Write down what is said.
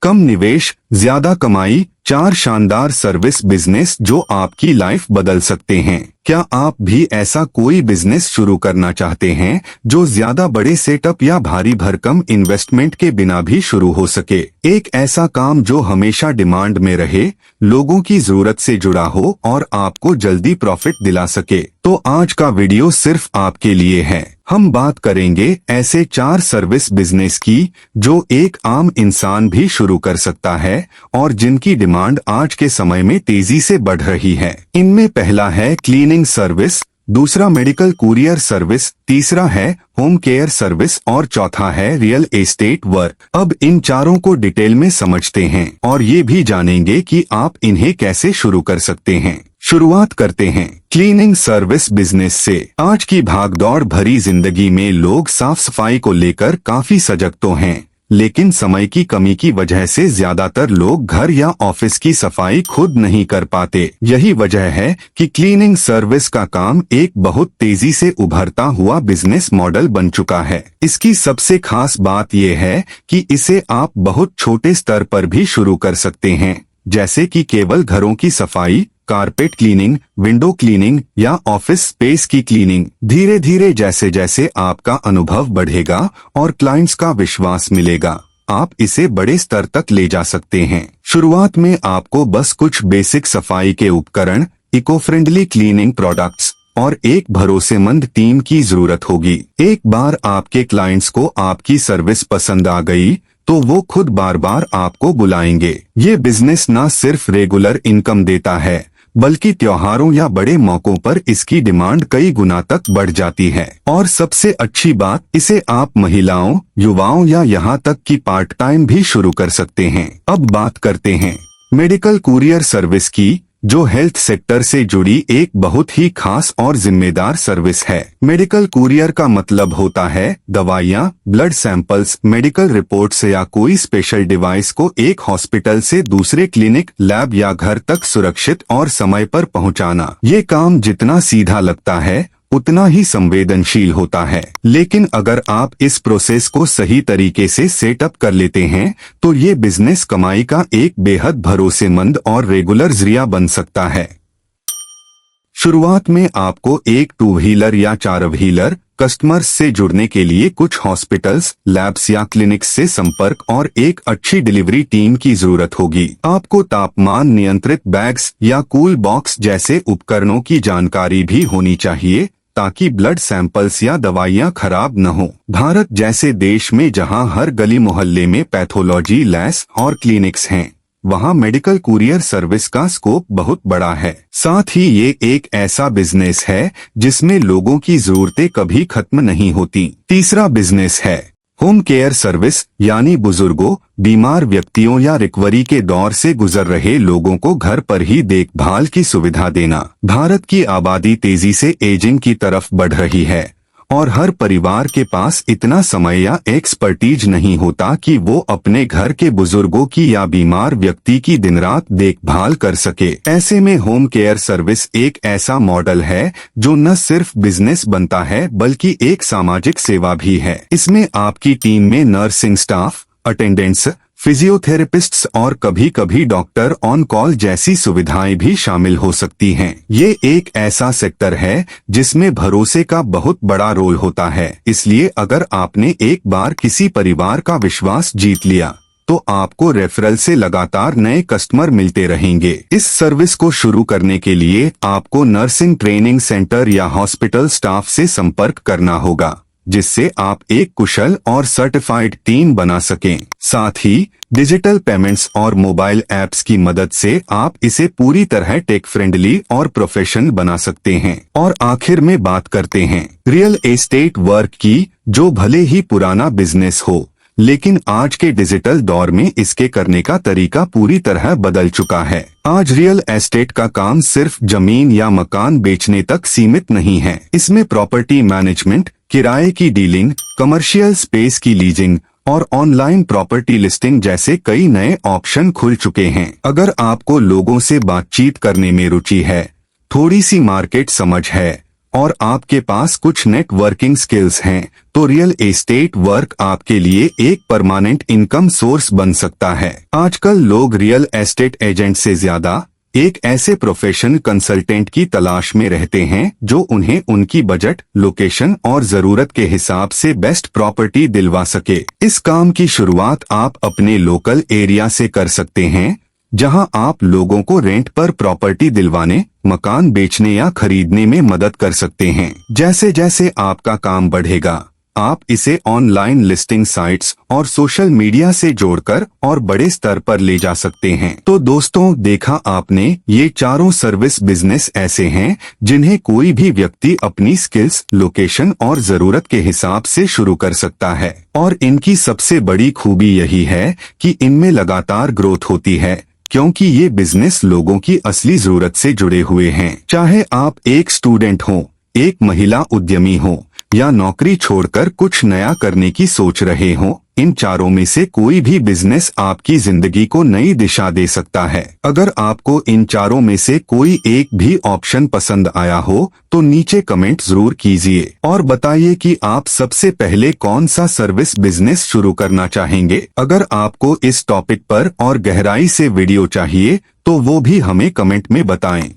कम निवेश, ज्यादा कमाई, 4 शानदार सर्विस बिजनेस जो आपकी लाइफ बदल सकते हैं। क्या आप भी ऐसा कोई बिजनेस शुरू करना चाहते हैं जो ज्यादा बड़े सेटअप या भारी भरकम इन्वेस्टमेंट के बिना भी शुरू हो सके? एक ऐसा काम जो हमेशा डिमांड में रहे, लोगों की जरूरत से जुड़ा हो और आपको जल्दी प्रॉफिट दिला सके? तो आज का वीडियो सिर्फ आपके लिए है। हम बात करेंगे ऐसे 4 सर्विस बिजनेस की जो एक आम इंसान भी शुरू कर सकता है और जिनकी डिमांड आज के समय में तेजी से बढ़ रही है। इनमें पहला है क्लीनिंग सर्विस, दूसरा मेडिकल कुरियर सर्विस, तीसरा है होम केयर सर्विस और चौथा है रियल एस्टेट वर्क। अब इन चारों को डिटेल में समझते हैं और ये भी जानेंगे कि आप इन्हें कैसे शुरू कर सकते हैं। शुरुआत करते हैं क्लीनिंग सर्विस बिजनेस से। आज की भागदौड़ भरी जिंदगी में लोग साफ सफाई को लेकर काफी सजग तो हैं, लेकिन समय की कमी की वजह से ज्यादातर लोग घर या ऑफिस की सफाई खुद नहीं कर पाते। यही वजह है कि क्लीनिंग सर्विस का काम एक बहुत तेजी से उभरता हुआ बिजनेस मॉडल बन चुका है। इसकी सबसे खास बात यह है कि इसे आप बहुत छोटे स्तर पर भी शुरू कर सकते हैं, जैसे कि केवल घरों की सफाई, कारपेट क्लीनिंग, विंडो क्लीनिंग या ऑफिस स्पेस की क्लीनिंग। धीरे धीरे जैसे जैसे आपका अनुभव बढ़ेगा और क्लाइंट्स का विश्वास मिलेगा, आप इसे बड़े स्तर तक ले जा सकते हैं। शुरुआत में आपको बस कुछ बेसिक सफाई के उपकरण, इको फ्रेंडली क्लीनिंग प्रोडक्ट्स और एक भरोसेमंद टीम की जरूरत होगी। एक बार आपके क्लाइंट्स को आपकी सर्विस पसंद आ गई तो वो खुद बार बार आपको बुलाएंगे। ये बिजनेस न सिर्फ रेगुलर इनकम देता है, बल्कि त्योहारों या बड़े मौकों पर इसकी डिमांड कई गुना तक बढ़ जाती है। और सबसे अच्छी बात, इसे आप महिलाओं, युवाओं या यहाँ तक कि पार्ट टाइम भी शुरू कर सकते हैं। अब बात करते हैं मेडिकल कुरियर सर्विस की, जो हेल्थ सेक्टर से जुड़ी एक बहुत ही खास और जिम्मेदार सर्विस है। मेडिकल कुरियर का मतलब होता है दवाइयाँ, ब्लड सैंपल्स, मेडिकल रिपोर्ट्स या कोई स्पेशल डिवाइस को एक हॉस्पिटल से दूसरे क्लिनिक, लैब या घर तक सुरक्षित और समय पर पहुंचाना। ये काम जितना सीधा लगता है उतना ही संवेदनशील होता है, लेकिन अगर आप इस प्रोसेस को सही तरीके से सेटअप कर लेते हैं तो ये बिजनेस कमाई का एक बेहद भरोसेमंद और रेगुलर जरिया बन सकता है। शुरुआत में आपको एक 2 व्हीलर या 4 व्हीलर कस्टमर्स से जुड़ने के लिए कुछ हॉस्पिटल्स, लैब्स या क्लिनिक्स से संपर्क और एक अच्छी डिलीवरी टीम की जरूरत होगी। आपको तापमान नियंत्रित बैग्स या कूल बॉक्स जैसे उपकरणों की जानकारी भी होनी चाहिए ताकि ब्लड सैंपल्स या दवाइयां खराब न हो। भारत जैसे देश में जहां हर गली मोहल्ले में पैथोलॉजी लैब्स और क्लिनिक्स हैं, वहां मेडिकल कुरियर सर्विस का स्कोप बहुत बड़ा है। साथ ही ये एक ऐसा बिजनेस है जिसमें लोगों की जरूरतें कभी खत्म नहीं होती। तीसरा बिजनेस है होम केयर सर्विस, यानी बुजुर्गों, बीमार व्यक्तियों या रिकवरी के दौर से गुजर रहे लोगों को घर पर ही देखभाल की सुविधा देना। भारत की आबादी तेजी से एजिंग की तरफ बढ़ रही है और हर परिवार के पास इतना समय या एक्सपर्टीज नहीं होता कि वो अपने घर के बुजुर्गों की या बीमार व्यक्ति की दिन रात देखभाल कर सके। ऐसे में होम केयर सर्विस एक ऐसा मॉडल है जो न सिर्फ बिजनेस बनता है बल्कि एक सामाजिक सेवा भी है। इसमें आपकी टीम में नर्सिंग स्टाफ, अटेंडेंट्स, फिजियोथेरेपिस्ट्स और कभी कभी डॉक्टर ऑन कॉल जैसी सुविधाएं भी शामिल हो सकती हैं। ये एक ऐसा सेक्टर है जिसमें भरोसे का बहुत बड़ा रोल होता है, इसलिए अगर आपने एक बार किसी परिवार का विश्वास जीत लिया तो आपको रेफरल से लगातार नए कस्टमर मिलते रहेंगे। इस सर्विस को शुरू करने के लिए आपको नर्सिंग ट्रेनिंग सेंटर या हॉस्पिटल स्टाफ से संपर्क करना होगा, जिससे आप एक कुशल और सर्टिफाइड टीम बना सकें। साथ ही डिजिटल पेमेंट्स और मोबाइल ऐप्स की मदद से आप इसे पूरी तरह टेक फ्रेंडली और प्रोफेशनल बना सकते हैं। और आखिर में बात करते हैं रियल एस्टेट वर्क की, जो भले ही पुराना बिजनेस हो, लेकिन आज के डिजिटल दौर में इसके करने का तरीका पूरी तरह बदल चुका है। आज रियल एस्टेट का काम सिर्फ जमीन या मकान बेचने तक सीमित नहीं है। इसमें प्रॉपर्टी मैनेजमेंट, किराए की डीलिंग, कमर्शियल स्पेस की लीजिंग और ऑनलाइन प्रॉपर्टी लिस्टिंग जैसे कई नए ऑप्शन खुल चुके हैं। अगर आपको लोगों से बातचीत करने में रुचि है, थोड़ी सी मार्केट समझ है और आपके पास कुछ नेटवर्किंग स्किल्स हैं तो रियल एस्टेट वर्क आपके लिए एक परमानेंट इनकम सोर्स बन सकता है। आजकल लोग रियल एस्टेट एजेंट से ज्यादा एक ऐसे प्रोफेशनल कंसल्टेंट की तलाश में रहते हैं जो उन्हें उनकी बजट, लोकेशन और जरूरत के हिसाब से बेस्ट प्रॉपर्टी दिलवा सके। इस काम की शुरुआत आप अपने लोकल एरिया से कर सकते हैं, जहां आप लोगों को रेंट पर प्रॉपर्टी दिलवाने, मकान बेचने या खरीदने में मदद कर सकते हैं। जैसे जैसे आपका काम बढ़ेगा, आप इसे ऑनलाइन लिस्टिंग साइट्स और सोशल मीडिया से जोड़कर और बड़े स्तर पर ले जा सकते हैं। तो दोस्तों, देखा आपने, ये चारों सर्विस बिजनेस ऐसे हैं जिन्हें कोई भी व्यक्ति अपनी स्किल्स, लोकेशन और जरूरत के हिसाब से शुरू कर सकता है। और इनकी सबसे बड़ी खूबी यही है कि इनमें लगातार ग्रोथ होती है, क्योंकि ये बिजनेस लोगों की असली जरूरत से जुड़े हुए हैं। चाहे आप एक स्टूडेंट हो, एक महिला उद्यमी हो या नौकरी छोड़कर कुछ नया करने की सोच रहे हो, इन चारों में से कोई भी बिजनेस आपकी जिंदगी को नई दिशा दे सकता है। अगर आपको इन चारों में से कोई एक भी ऑप्शन पसंद आया हो तो नीचे कमेंट जरूर कीजिए और बताइए कि आप सबसे पहले कौन सा सर्विस बिजनेस शुरू करना चाहेंगे। अगर आपको इस टॉपिक पर और गहराई से वीडियो चाहिए तो वो भी हमें कमेंट में बताएं।